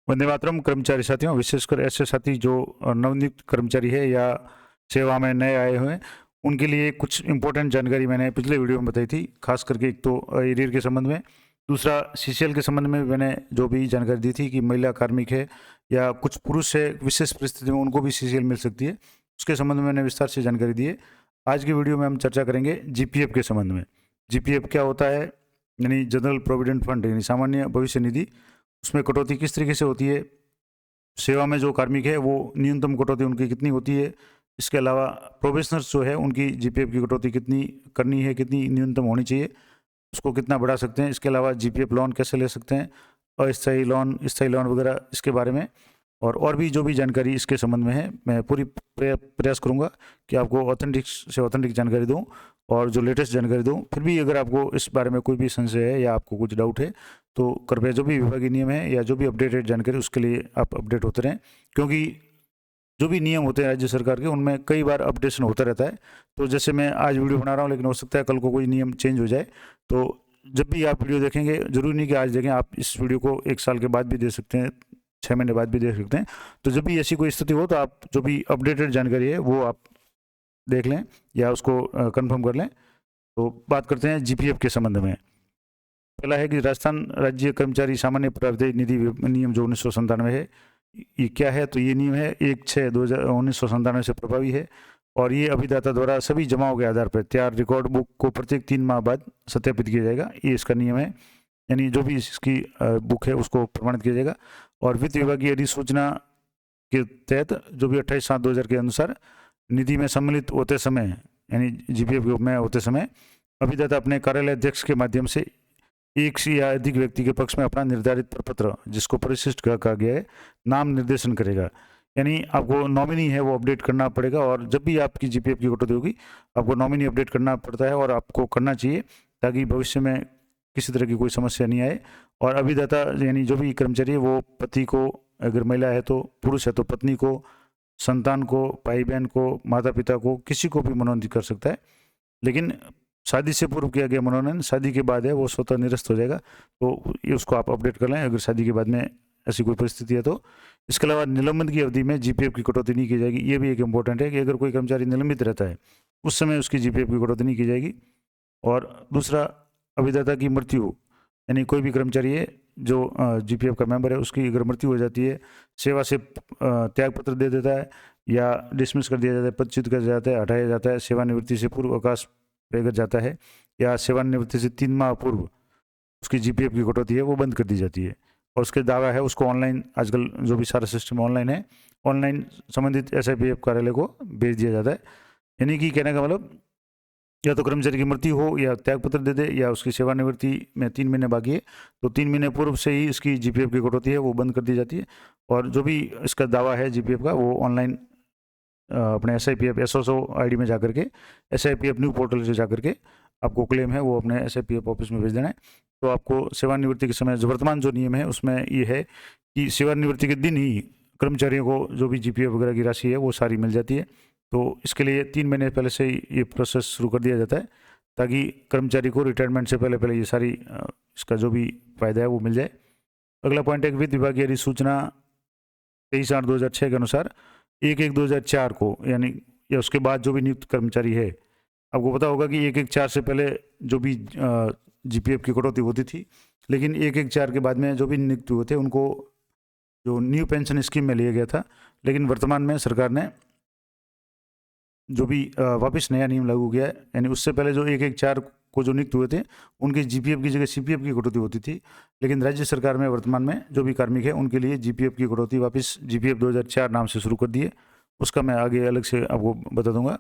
वंदे मातरम कर्मचारी साथियों, विशेषकर ऐसे साथी जो नवनियुक्त कर्मचारी है या सेवा में नए आए हुए हैं, उनके लिए कुछ इंपॉर्टेंट जानकारी मैंने पिछले वीडियो में बताई थी। खास करके एक तो एरियर के संबंध में, दूसरा सीसीएल के संबंध में मैंने जो भी जानकारी दी थी कि महिला कार्मिक है या कुछ पुरुष है विशेष परिस्थिति में उनको भी सीसीएल मिल सकती है, उसके संबंध में मैंने विस्तार से जानकारी दी है। आज की वीडियो में हम चर्चा करेंगे जीपीएफ के संबंध में। जीपीएफ क्या होता है, यानी जनरल प्रोविडेंट फंड, यानी सामान्य भविष्य निधि। उसमें कटौती किस तरीके से होती है, सेवा में जो कार्मिक है वो न्यूनतम कटौती उनकी कितनी होती है, इसके अलावा प्रोबेशनर्स जो है उनकी जीपीएफ की कटौती कितनी करनी है, कितनी न्यूनतम होनी चाहिए, उसको कितना बढ़ा सकते हैं, इसके अलावा जीपीएफ लोन कैसे ले सकते हैं, अस्थायी लोन, स्थायी लोन वगैरह, इसके बारे में और भी जो भी जानकारी इसके संबंध में है, मैं पूरी प्रयास करूंगा कि आपको ऑथेंटिक से ऑथेंटिक जानकारी दूं और जो लेटेस्ट जानकारी दूं। फिर भी अगर आपको इस बारे में कोई भी संशय है या आपको कुछ डाउट है तो कृपया जो भी विभागीय नियम है या जो भी अपडेटेड जानकारी उसके लिए आप अपडेट होते रहें, क्योंकि जो भी नियम होते हैं राज्य सरकार के उनमें कई बार अपडेशन होता रहता है। तो जैसे मैं आज वीडियो बना रहा हूँ, लेकिन हो सकता है कल को कोई नियम चेंज हो जाए, तो जब भी आप वीडियो देखेंगे, जरूरी नहीं कि आज देखें, आप इस वीडियो को 1 साल के बाद भी देख सकते हैं, 6 महीने बाद भी देख सकते हैं। तो जब भी ऐसी कोई स्थिति हो तो आप जो भी अपडेटेड जानकारी है वो आप देख लें या उसको कंफर्म कर लें। तो बात करते हैं जीपीएफ के संबंध में। पहला है कि राजस्थान राज्य कर्मचारी सामान्य प्रावधान निधि नियम जो 1997 है, ये क्या है, तो ये नियम है 1/6/1997 से प्रभावी है और ये अभिदाता द्वारा सभी जमाओं के आधार पर तैयार रिकॉर्ड बुक को प्रत्येक 3 माह बाद सत्यापित किया जाएगा। ये इसका नियम है, यानी जो भी इसकी बुक है उसको प्रमाणित किया जाएगा। और वित्त विभाग की अधिसूचना के तहत जो भी 28/7/2000 के अनुसार निधि में सम्मिलित होते समय, यानी जीपीएफ में होते समय, अभिदाता अपने कार्यालय अध्यक्ष के माध्यम से एक से या अधिक व्यक्ति के पक्ष में अपना निर्धारित प्रपत्र, जिसको परिशिष्ट कहा गया है, नाम निर्देशन करेगा। यानी आपको नॉमिनी है वो अपडेट करना पड़ेगा और जब भी आपकी जीपीएफ की कटौती होगी आपको नॉमिनी अपडेट करना पड़ता है और आपको करना चाहिए ताकि भविष्य में किसी तरह की कोई समस्या नहीं आए। और अभिदाता यानी जो भी कर्मचारी है वो पति को, अगर महिला है तो, पुरुष है तो पत्नी को, संतान को, भाई बहन को, माता पिता को, किसी को भी मनोनीत कर सकता है। लेकिन शादी से पूर्व किया गया मनोनयन शादी के बाद है वो स्वतः निरस्त हो जाएगा, तो ये उसको आप अपडेट कर लें अगर शादी के बाद में ऐसी कोई परिस्थिति है तो। इसके अलावा निलंबन की अवधि में जीपीएफ की कटौती नहीं की जाएगी। ये भी एक इम्पोर्टेंट है कि अगर कोई कर्मचारी निलंबित रहता है उस समय उसकी जीपीएफ की कटौती नहीं की जाएगी। और दूसरा, अभिदाता की मृत्यु, यानी कोई भी कर्मचारी है जो जीपीएफ का मेंबर है, उसकी अगर मृत्यु हो जाती है, सेवा से त्याग पत्र दे देता है या डिसमिस कर दिया जाता है, पदच्युत कर जाता है, हटाया जाता है, सेवानिवृत्ति से पूर्व अवकाश पे अगर जाता है या सेवानिवृत्ति से 3 माह पूर्व उसकी जीपीएफ की कटौती है वो बंद कर दी जाती है और उसके दावा है उसको ऑनलाइन, आजकल जो भी सारा सिस्टम ऑनलाइन है, ऑनलाइन संबंधित एसआईपीएफ कार्यालय को भेज दिया जाता है। यानी कि कहने का मतलब, या तो कर्मचारी की मृत्यु हो या त्यागपत्र दे दे या उसकी सेवानिवृत्ति में 3 महीने बाकी है तो 3 महीने पूर्व से ही इसकी जीपीएफ की कटौती है वो बंद कर दी जाती है। और जो भी इसका दावा है जीपीएफ का वो ऑनलाइन अपने SIPF SOSO आईडी में जाकर के, SIPF न्यू पोर्टल से जाकर के आपको क्लेम है वो अपने SIPF ऑफिस में भेज देना है। तो आपको सेवानिवृत्ति के समय जो वर्तमान जो नियम है उसमें ये है कि सेवानिवृत्ति के दिन ही कर्मचारियों को जो भी जीपीएफ वगैरह की राशि है वो सारी मिल जाती है। तो इसके लिए 3 महीने पहले से ही ये प्रोसेस शुरू कर दिया जाता है ताकि कर्मचारी को रिटायरमेंट से पहले ये सारी इसका जो भी फायदा है वो मिल जाए। अगला पॉइंट है, वित्त विभाग की अधिसूचना 23/8/2006 के अनुसार 1/1/2004 को, यानी या उसके बाद जो भी नियुक्त कर्मचारी है, आपको पता होगा कि 1/1/4 से पहले जो भी जीपीएफ की कटौती होती थी, लेकिन 1/1/4 के बाद में जो भी नियुक्त हुए थे उनको जो न्यू पेंशन स्कीम में लिया गया था, लेकिन वर्तमान में सरकार ने जो भी वापस नया नियम लागू किया है, यानी उससे पहले जो 1/1/4 को जो नियुक्त हुए थे उनकी जीपीएफ की जगह सीपीएफ की कटौती होती थी, लेकिन राज्य सरकार में वर्तमान में जो भी कार्मिक है उनके लिए जीपीएफ की कटौती वापस जीपीएफ 2004 नाम से शुरू कर दी है। उसका मैं आगे अलग से आपको बता दूंगा।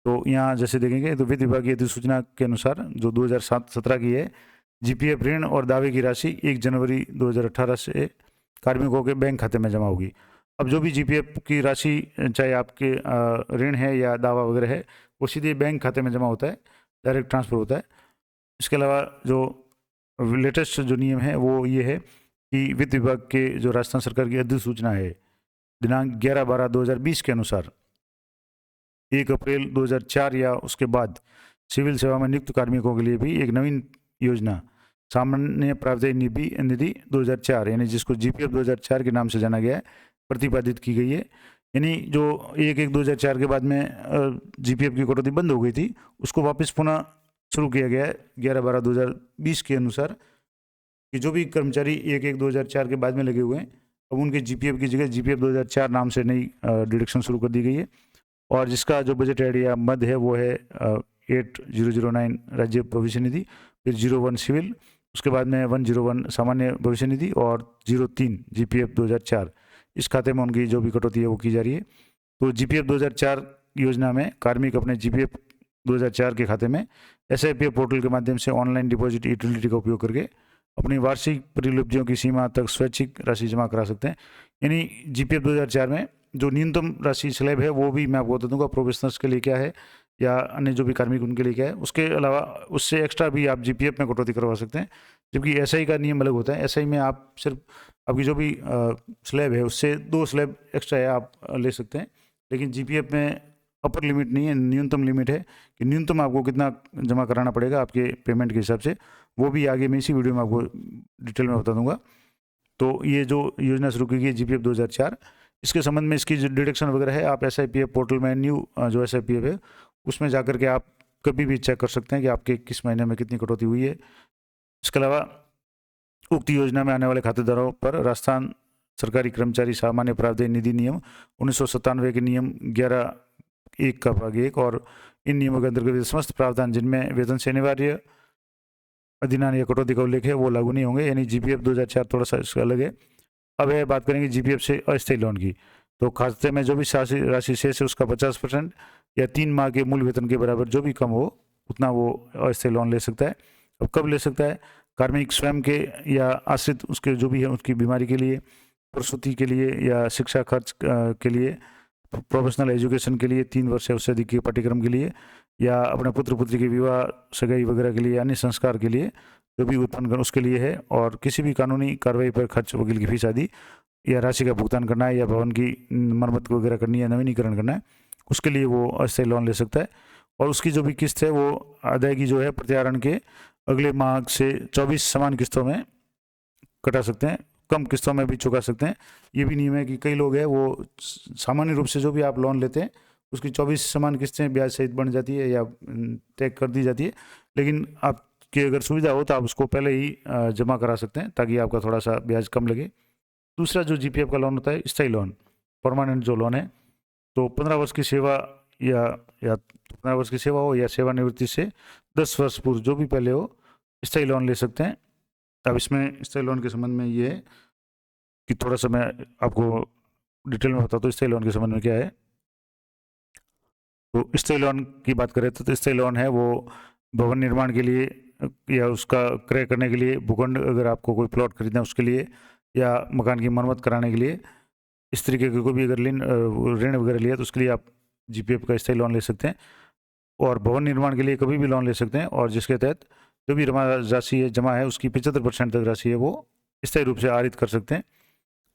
तो यहाँ जैसे देखेंगे तो वित्त विभाग की अधिसूचना के अनुसार जो 2017 की है, जीपीएफ ऋण और दावे की राशि 1 जनवरी 2018 से कार्मिकों के बैंक खाते में जमा होगी। अब जो भी जीपीएफ की राशि चाहे आपके ऋण है या दावा वगैरह है वो सीधे बैंक खाते में जमा होता है, डायरेक्ट ट्रांसफ़र होता है। इसके अलावा जो लेटेस्ट जो नियम है वो ये है कि वित्त विभाग के जो राजस्थान सरकार की अधिसूचना है दिनांक 11/12/2020 के अनुसार 1 अप्रैल 2004 या उसके बाद सिविल सेवा में नियुक्त कार्मिकों के लिए भी एक नवीन योजना सामान्य प्रावधायी निधि 2004 यानी जिसको जीपीएफ 2004 के नाम से जाना गया है, प्रतिपादित की गई है। यानी जो 1/1/2004 के बाद में जीपीएफ की कटौती बंद हो गई थी, उसको वापस पुनः शुरू किया गया है 11/12/2020 के अनुसार कि जो भी कर्मचारी 1/1/2004 के बाद में लगे हुए हैं, अब उनके जीपीएफ की जगह जीपीएफ 2004 नाम से नई डिडक्शन शुरू कर दी गई है। और जिसका जो बजट एरिया मद है वो है 8009 राज्य भविष्य निधि, फिर 01 सिविल, उसके बाद में 101 सामान्य भविष्य निधि और 03 जीपीएफ 2004। इस खाते में उनकी जो भी कटौती है वो की जा रही है। तो जीपीएफ 2004 योजना में कार्मिक अपने जीपीएफ 2004 के खाते में एसआईपीएफ पोर्टल के माध्यम से ऑनलाइन डिपॉजिट यूटिलिटी का उपयोग करके अपनी वार्षिक परिलब्धियों की सीमा तक स्वैच्छिक राशि जमा करा सकते हैं। यानी जीपीएफ 2004 में जो न्यूनतम राशि स्लैब है वो भी मैं आपको बता दूंगा प्रोफेशनल्स के लिए क्या है या अन्य जो भी कार्मिक उनके लिए क्या है। उसके अलावा उससे एक्स्ट्रा भी आप जीपीएफ में कटौती करवा सकते हैं, जबकि एसआई का नियम अलग होता है। एसआई में आप सिर्फ आपकी जो भी स्लैब है उससे 2 स्लैब एक्स्ट्रा है आप ले सकते हैं, लेकिन जीपीएफ में अपर लिमिट नहीं है, न्यूनतम लिमिट है कि न्यूनतम आपको कितना जमा कराना पड़ेगा आपके पेमेंट के हिसाब से। वो भी आगे मैं इसी वीडियो में आपको डिटेल में बता दूंगा। तो ये जो योजना शुरू की गई जीपीएफ 2004, इसके संबंध में इसकी जो डिडक्शन वगैरह है आप एसआईपीएफ पोर्टल में न्यू जो एसआईपीएफ है उसमें जाकर के आप कभी भी चेक कर सकते हैं कि आपके किस महीने में कितनी कटौती हुई है। इसके अलावा उक्त योजना में आने वाले खातेदारों पर राजस्थान सरकारी कर्मचारी सामान्य प्रावधान निधि नियम 1997 के नियम 11(1) का भाग 1 और इन नियमों के अंतर्गत समस्त प्रावधान जिनमें वेतन से अनिवार्य अधिनियम या कटौती का उल्लेख है वो लागू नहीं होंगे। यानी जीपीएफ 2004 थोड़ा सा इसका अलग है। अब यह बात करेंगे जीपीएफ से अस्थायी लोन की। तो खाते में जो भी राशि शेष है उसका 50% या 3 माह के मूल वेतन के बराबर जो भी कम हो उतना वो अस्थायी लोन ले सकता है। अब कब ले सकता है? कार्मिक स्वयं के या आश्रित उसके जो भी है उसकी बीमारी के लिए, प्रसूति के लिए या शिक्षा खर्च के लिए, प्रोफेशनल एजुकेशन के लिए 3 वर्ष या उससे अधिक के पाठ्यक्रम के लिए, या अपने पुत्र पुत्री के विवाह सगाई वगैरह के लिए, अन्य संस्कार के लिए जो भी उत्पन्न कर उसके लिए है, और किसी भी कानूनी कार्रवाई पर खर्च वकील की फीस आदि या राशि का भुगतान करना है या भवन की मरम्मत वगैरह करनी है, नवीनीकरण करना है, उसके लिए वो अस्थायी लोन ले सकता है। और उसकी जो भी किस्त है वो अदायगी जो है प्रत्याहरण के अगले माह से 24 समान किस्तों में कटा सकते हैं, कम किस्तों में भी चुका सकते हैं। ये भी नियम है कि कई लोग हैं वो सामान्य रूप से जो भी आप लोन लेते हैं उसकी 24 समान किस्तें ब्याज सहित बन जाती है या तय कर दी जाती है, लेकिन आपकी अगर सुविधा हो तो आप उसको पहले ही जमा करा सकते हैं ताकि आपका थोड़ा सा ब्याज कम लगे। दूसरा जो जीपीएफ का लोन होता है स्थायी लोन, परमानेंट जो लोन है, तो 15 वर्ष की सेवा या 15 वर्ष की सेवा हो या सेवानिवृत्ति से 10 वर्ष पूर्व जो भी पहले हो स्थायी लोन ले सकते हैं। अब इसमें स्थायी लोन के संबंध में ये है कि थोड़ा सा मैं आपको डिटेल में बताता हूँ स्थायी लोन के संबंध में क्या है। तो स्थायी लोन की बात करें तो स्थायी लोन है वो भवन निर्माण के लिए या उसका क्रय करने के लिए, भूखंड अगर आपको कोई प्लॉट खरीदना है उसके लिए, या मकान की मरम्मत कराने के लिए, इस तरीके के कोई भी अगर ऋण वगैरह लिया तो उसके लिए आप जीपीएफ का स्थायी लोन ले सकते हैं। और भवन निर्माण के लिए कभी भी लोन ले सकते हैं, और जिसके तहत जो भी राशि है जमा है उसकी 75% तक राशि है वो स्थायी रूप से आहरित कर सकते हैं।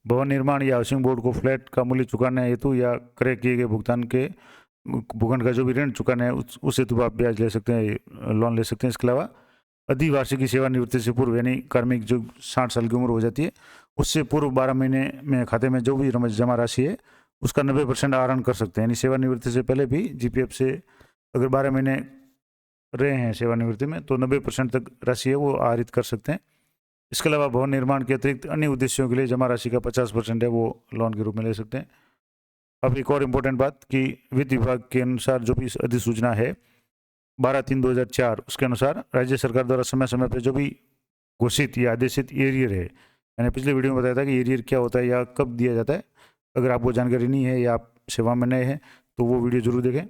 भवन निर्माण या हाउसिंग बोर्ड को फ्लैट का मूल्य चुकाने हेतु या क्रय किए गए भूखंड का जो भी ऋण चुकाना है उस हेतु आप ब्याज ले सकते हैं, लोन ले सकते हैं। इसके अलावा अधिवार्षिकी सेवानिवृत्ति से पूर्व यानी कार्मिक जो 60 साल की उम्र हो जाती है उससे पूर्व 12 महीने में खाते में जो भी जमा राशि है उसका 90% आहरण कर सकते हैं। यानी सेवानिवृत्ति से पहले भी जीपीएफ से अगर 12 महीने रहे हैं सेवानिवृत्ति में तो 90% तक राशि है वो आहरित कर सकते हैं। इसके अलावा भवन निर्माण के अतिरिक्त अन्य उद्देश्यों के लिए जमा राशि का 50% है वो लोन के रूप में ले सकते हैं। अब एक और इम्पोर्टेंट बात कि वित्त विभाग के अनुसार जो भी अधिसूचना है 12/3/2004 उसके अनुसार राज्य सरकार द्वारा समय समय पर जो भी घोषित या आदेशित एरियर है, मैंने पिछले वीडियो में बताया था कि एरियर क्या होता है या कब दिया जाता है, अगर आपको जानकारी नहीं है या आप सेवा में नए हैं तो वो वीडियो जरूर देखें।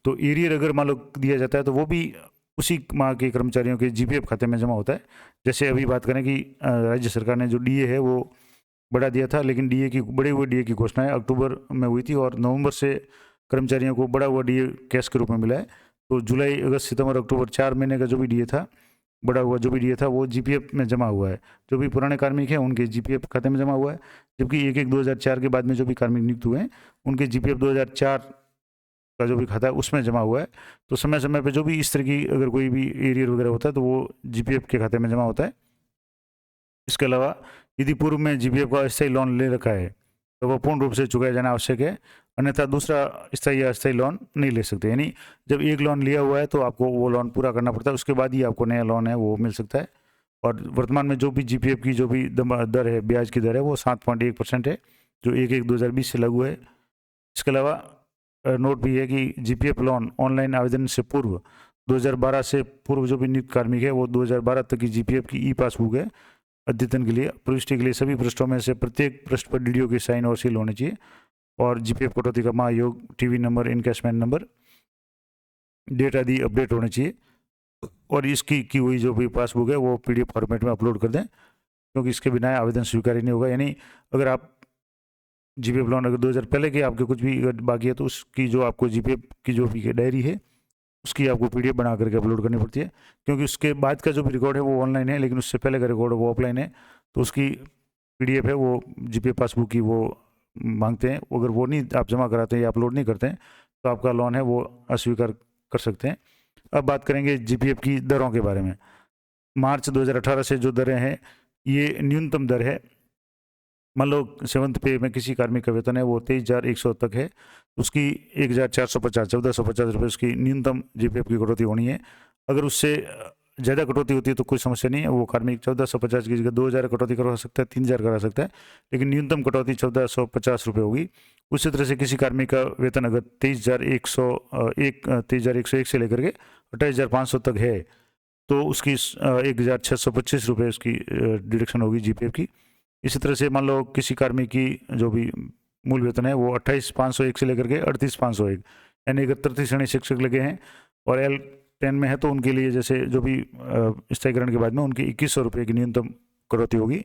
तो एरियर अगर मान लो दिया जाता है तो वो भी उसी माह के कर्मचारियों के जीपीएफ खाते में जमा होता है। जैसे अभी बात करें कि राज्य सरकार ने जो डीए है वो बढ़ा दिया था, लेकिन बढ़े हुए डीए की घोषणा अक्टूबर में हुई थी और नवंबर से कर्मचारियों को बढ़ा हुआ डीए कैश के रूप में मिला है। तो जुलाई, अगस्त, सितंबर, अक्टूबर 4 महीने का जो भी डीए था, बढ़ा हुआ जो भी डीए था वो जीपीएफ में जमा हुआ है। जो भी पुराने कार्मिक हैं उनके जीपीएफ खाते में जमा हुआ है, जबकि 1/1/2004 के बाद में जो भी कार्मिक नियुक्त हुए हैं उनके जीपीएफ 2004 का जो भी खाता है उसमें जमा हुआ है। तो समय समय पर जो भी इस तरह की अगर कोई भी एरियर वगैरह होता है तो वो जीपीएफ के खाते में जमा होता है। इसके अलावा यदि पूर्व में जीपीएफ का अस्थायी लोन ले रखा है तो वह पूर्ण रूप से चुकाया जाना आवश्यक है, अन्यथा दूसरा स्थायी या अस्थायी लोन नहीं ले सकते। यानी जब एक लोन लिया हुआ है तो आपको वो लोन पूरा करना पड़ता है, उसके बाद ही आपको नया लोन है वो मिल सकता है। और वर्तमान में जो भी जीपीएफ की जो भी दर है, ब्याज की दर है, वो 7.1% है, जो 1/1/2020 से लागू है। इसके अलावा नोट भी है कि जीपीएफ लोन ऑनलाइन आवेदन से पूर्व 2012 से पूर्व जो भी नियुक्त कार्मिक है वो 2012 तक की जीपीएफ की ई पासबुक है अद्यतन के लिए प्रविष्टि के लिए सभी पृष्ठों में से प्रत्येक पृष्ठ पर डीडीओ की साइन और सील होने चाहिए, और जीपीएफ कटौती का महायोग, TV number, encashment number, date आदि अपडेट होने चाहिए। और इसकी की हुई जो भी पासबुक है वो पीडीएफ फॉर्मेट में अपलोड कर दें, क्योंकि इसके बिना आवेदन स्वीकार नहीं होगा। यानी अगर आप जीपीएफ लोन अगर 2000 पहले के आपके कुछ भी अगर बाकी है तो उसकी जो आपको जीपीएफ की जो भी डायरी है उसकी आपको पीडीएफ बना करके अपलोड करनी पड़ती है, क्योंकि उसके बाद का जो भी रिकॉर्ड है वो ऑनलाइन है, लेकिन उससे पहले का रिकॉर्ड है वो ऑफलाइन है। तो उसकी पीडीएफ है वो जीपीएफ पासबुक की वो मांगते हैं, अगर वो नहीं आप जमा कराते हैं या अपलोड नहीं करते हैं तो आपका लोन है वो अस्वीकार कर सकते हैं। अब बात करेंगे जीपीएफ की दरों के बारे में। मार्च 2018 से जो दरें हैं ये न्यूनतम दर है। मान लो 7th पे में किसी कार्मिक का वेतन है वो 23,100 तक है, उसकी 1,450 1450 रुपये उसकी न्यूनतम जीपीएफ की कटौती होनी है। अगर उससे ज़्यादा कटौती होती है तो कोई समस्या नहीं है, वो कार्मिक 1450 की जगह 2,000 कटौती करवा सकता है, 3,000 करा सकता है, लेकिन न्यूनतम कटौती 1,450 रुपये होगी। उसी तरह से किसी कार्मिक का वेतन अगर 23,101 से लेकर के 28,500 तक है तो उसकी 1,625 रुपये उसकी डिडक्शन होगी जीपीएफ की। इसी तरह से मान लो किसी कार्मिक की जो भी मूल वेतन है वो 28,501 से लेकर के 38,501, यानी अगर 33 श्रेणी शिक्षक लगे हैं और L10 में है तो उनके लिए जैसे जो भी स्थायीकरण के बाद में उनकी 2,100 रुपये की न्यूनतम कटौती होगी।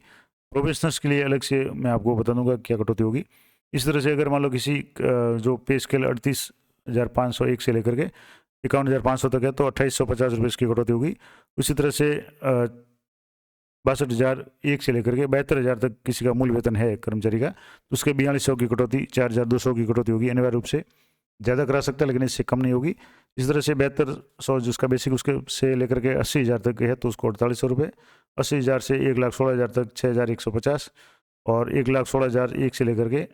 प्रोफेशनल्स के लिए अलग से मैं आपको बता दूंगा क्या कटौती होगी। इस तरह से अगर मान लो किसी जो पे स्केल 38,501 से लेकर के 51,500 तक है तो 2,850 रुपये की कटौती होगी। उसी तरह से 62,001 से लेकर के 72,000 तक किसी का मूल वेतन है कर्मचारी का तो उसके 4,200 की कटौती, 4,200 की कटौती होगी। अनिवार्य रूप से ज़्यादा करा सकता है लेकिन इससे कम नहीं होगी। इस तरह से 72,100 जिसका बेसिक उसके से लेकर के 80,000 तक है तो उसको 4,800 रुपये, 80,000 से 1,16,000 तक 6,150, और 1,16,001 से लेकर के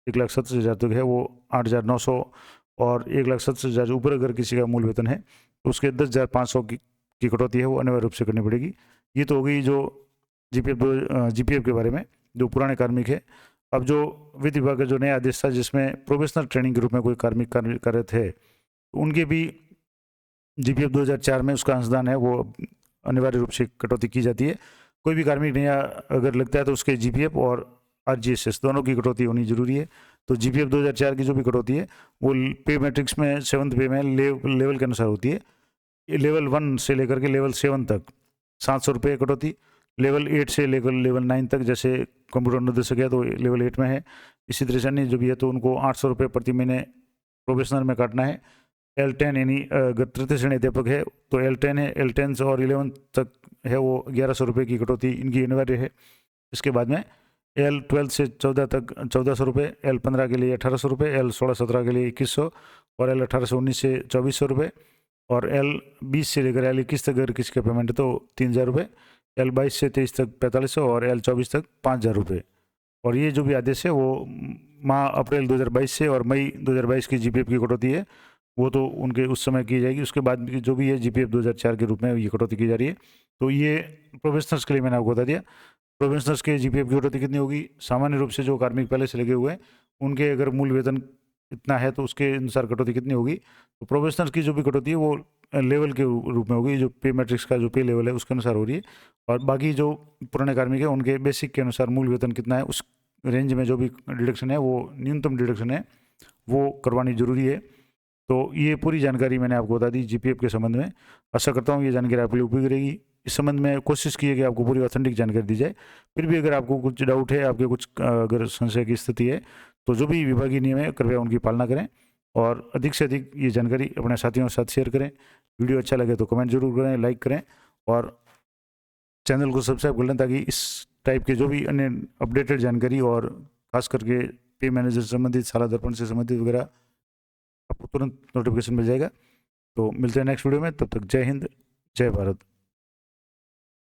1,70,000 तक है वो 8,900, और 1,70,000 ऊपर अगर किसी का मूल वेतन है तो उसके 10,500 की कटौती है वो अनिवार्य रूप से करनी पड़ेगी। ये तो हो गई जो जीपीएफ के बारे में जो पुराने कार्मिक है। अब जो वित्त विभाग का जो नया आदेश था जिसमें प्रोफेशनल ट्रेनिंग के रूप में कोई कार्मिक कार्यरत है तो उनके भी जीपीएफ 2004 में उसका अंशदान है वो अनिवार्य रूप से कटौती की जाती है। कोई भी कार्मिक नया अगर लगता है तो उसके जीपीएफ और आरजीएसएस दोनों की कटौती होनी जरूरी है। तो जीपीएफ 2004 की जो भी कटौती है वो पे मैट्रिक्स में 7th पे में लेवल के अनुसार होती है। लेवल 1 से लेकर के लेवल 7 तक 700 रुपये कटौती, लेवल 8 से लेकर लेवल 9 तक जैसे कंप्यूटर निर्देशक है तो लेवल 8 में है। इसी तरह से अन्य जो भी है तो उनको 800 रुपये प्रति महीने प्रोफेशनल में काटना है। L10 यानी अगर तृतीय श्रेणी अध्यापक है तो L10 है, L10 और 11 तक है वो 1,100 रुपये की कटौती इनकी अनिवार्य है। इसके बाद में L12 से 14 तक 1,400 रुपये, L15 के लिए 1,800 रुपये, L16-17 के लिए 2,100, और L18 से 19 से 2,400 रुपये, और L20 से लेकर L21 तक अगर किसी का पेमेंट है तो 3,000 रुपये, L22 से 23 तक 4,500, और L24 तक 5,000 रुपये। और ये जो भी आदेश है वो माह अप्रैल 2022 से और मई 2022 की जीपीएफ की कटौती है वो तो उनके उस समय की जाएगी। उसके बाद जो भी है जीपीएफ 2004 के रूप में ये कटौती की जा रही है। तो ये प्रोफेशनल्स के लिए मैंने आपको बता दिया। प्रोफेशनल्स के जीपीएफ की कटौती कितनी होगी? सामान्य रूप से जो कार्मिक पहले से लगे हुए हैं उनके अगर मूल वेतन इतना है तो उसके अनुसार कटौती कितनी होगी। तो प्रोफेशनल्स की जो भी कटौती है वो लेवल के रूप में होगी, जो पे मैट्रिक्स का जो पे लेवल है उसके अनुसार हो रही है। और बाकी जो पुराने कार्मिक है उनके बेसिक के अनुसार मूल वेतन कितना है उस रेंज में जो भी डिडक्शन है वो न्यूनतम डिडक्शन है वो करवानी जरूरी है। तो ये पूरी जानकारी मैंने आपको बता दी जीपीएफ के संबंध में। आशा करता हूँ ये जानकारी आपके लिए उपयोगी रहेगी। इस संबंध में कोशिश की है कि आपको पूरी ऑथेंटिक जानकारी दी जाए। फिर भी अगर आपको कुछ डाउट है, आपके कुछ अगर संशय की स्थिति है तो जो भी विभागीय नियम है कृपया उनकी पालना करें और अधिक से अधिक ये जानकारी अपने साथियों के साथ शेयर करें। वीडियो अच्छा लगे तो कमेंट जरूर करें, लाइक करें और चैनल को सब्सक्राइब कर लें ताकि इस टाइप के जो भी अन्य अपडेटेड जानकारी और खास करके पे मैनेजर से संबंधित, साला दर्पण से संबंधित वगैरह आपको तुरंत नोटिफिकेशन मिल जाएगा। तो मिलते हैं नेक्स्ट वीडियो में, तब तक जय हिंद, जय भारत।